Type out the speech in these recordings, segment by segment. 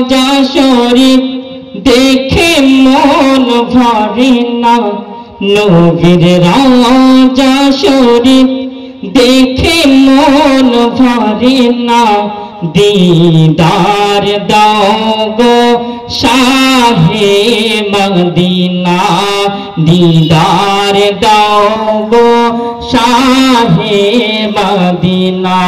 রওজা শরীফ দেখে মন ভরে না, নবীর রওজা শরীফ দেখে মন ভরে না, दीदार दाओ शाहे मदीना, दीदार दाओ शाहे मदीना।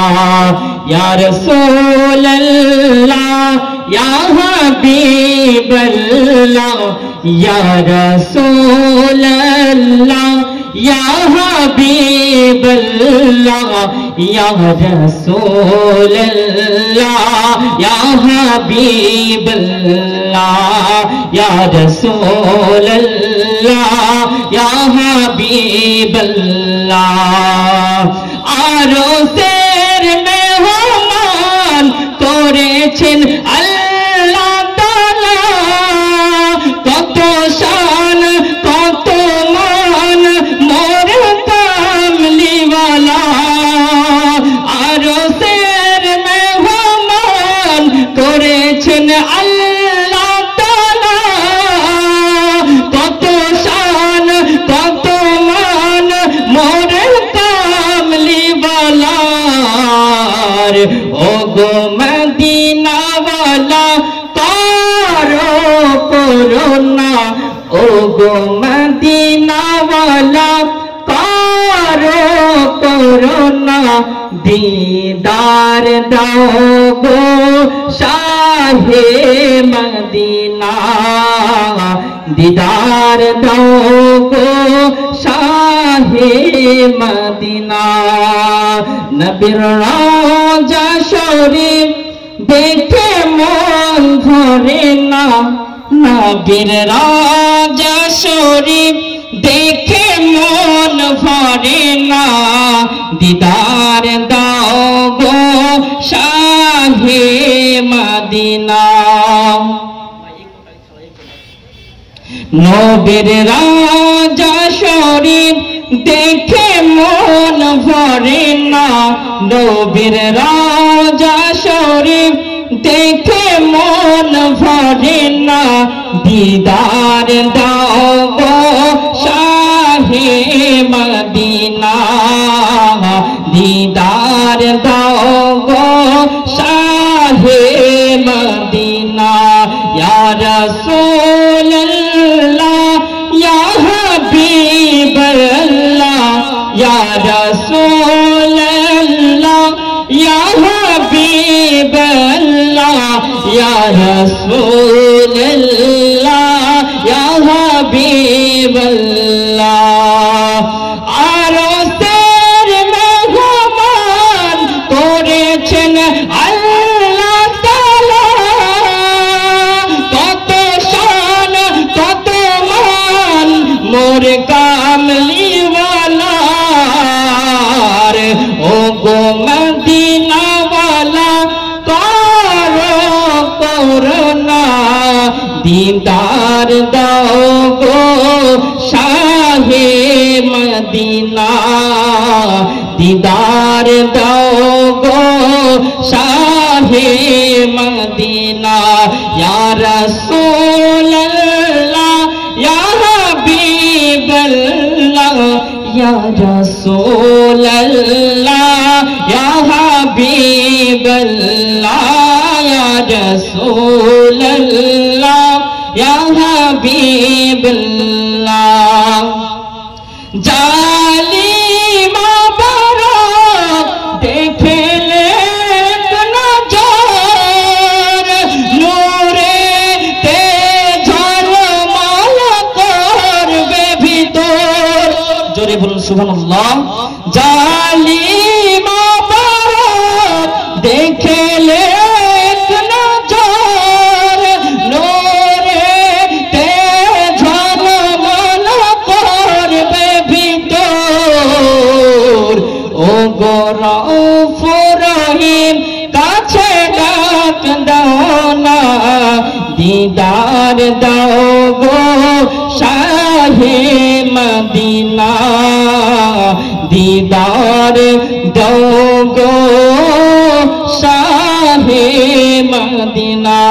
या रसूल अल्लाह या हबीब अल्लाह, या रसूल अल्लाह या हबीब अल्लाह, या रसूल अल्लाह या हबीब अल्लाह, या रसूल अल्लाह या हबीब अल्लाह। आरो शेर मेहमान करेছেন আল্লাহ তাআলা, কত শান কত মান মোর কামলিওয়ালা। আরো शेर মেহমান করেছেন আল্লাহ তাআলা, কত শান কত মান মোর কামলিওয়ালার। ও গো মদিনাওয়ালা কারো করোনা, ও গো মদিনাওয়ালা কারো করোনা, दीदार दाओ गो शाहे मदीना, दीदार दाओ गो शाहे मदीना। नबीर रওজা শরীফ দেখে মন ভরে না, নবীর রওজা শরীফ দেখে মন ভরে না, दीदार दाओ गो शाहे मदीना। नबीर रওজা শরীফ দেখে মন ভরে না, নবীর রওজা শরীফ দেখে মন ভরে না, दीदार दाओ गो शाहे मदीना, दीदार दाओ गो शाहे मदीना। या रसूल अल्लाह या हबीब अल्लाह, या रसूल अल्लाह या हबीब अल्लाह, या रसूल अल्लाह या हबीब अल्लाह। आरो शेर মেহমান করেছেন আল্লাহ তাআলা, কত শান কত মান মোর কামলিওয়ালার। ও গো মদিনাওয়ালা কারো করোনা, दीदार दाओ गो शाहे मदीना, दीदार दाओ गो शाहे मदीना। या रसूल अल्लाह या हबीब अल्लाह, या रसूल अल्लाह या हबीब अल्लाह, या रसूल अल्लाह या हबीब अल्लाह। जालिमा बारात देखले नजर, नूरे ते ঝলমল করবে ভিতর। জোরে বলুন সুবহানাল্লাহ। জালিমা বারাত দেখলে রউফ রহিম কাছে ডাক দাও না, दीदार दाओ गो शाहे मदीना, दीदार दो गो शाहे मदीना।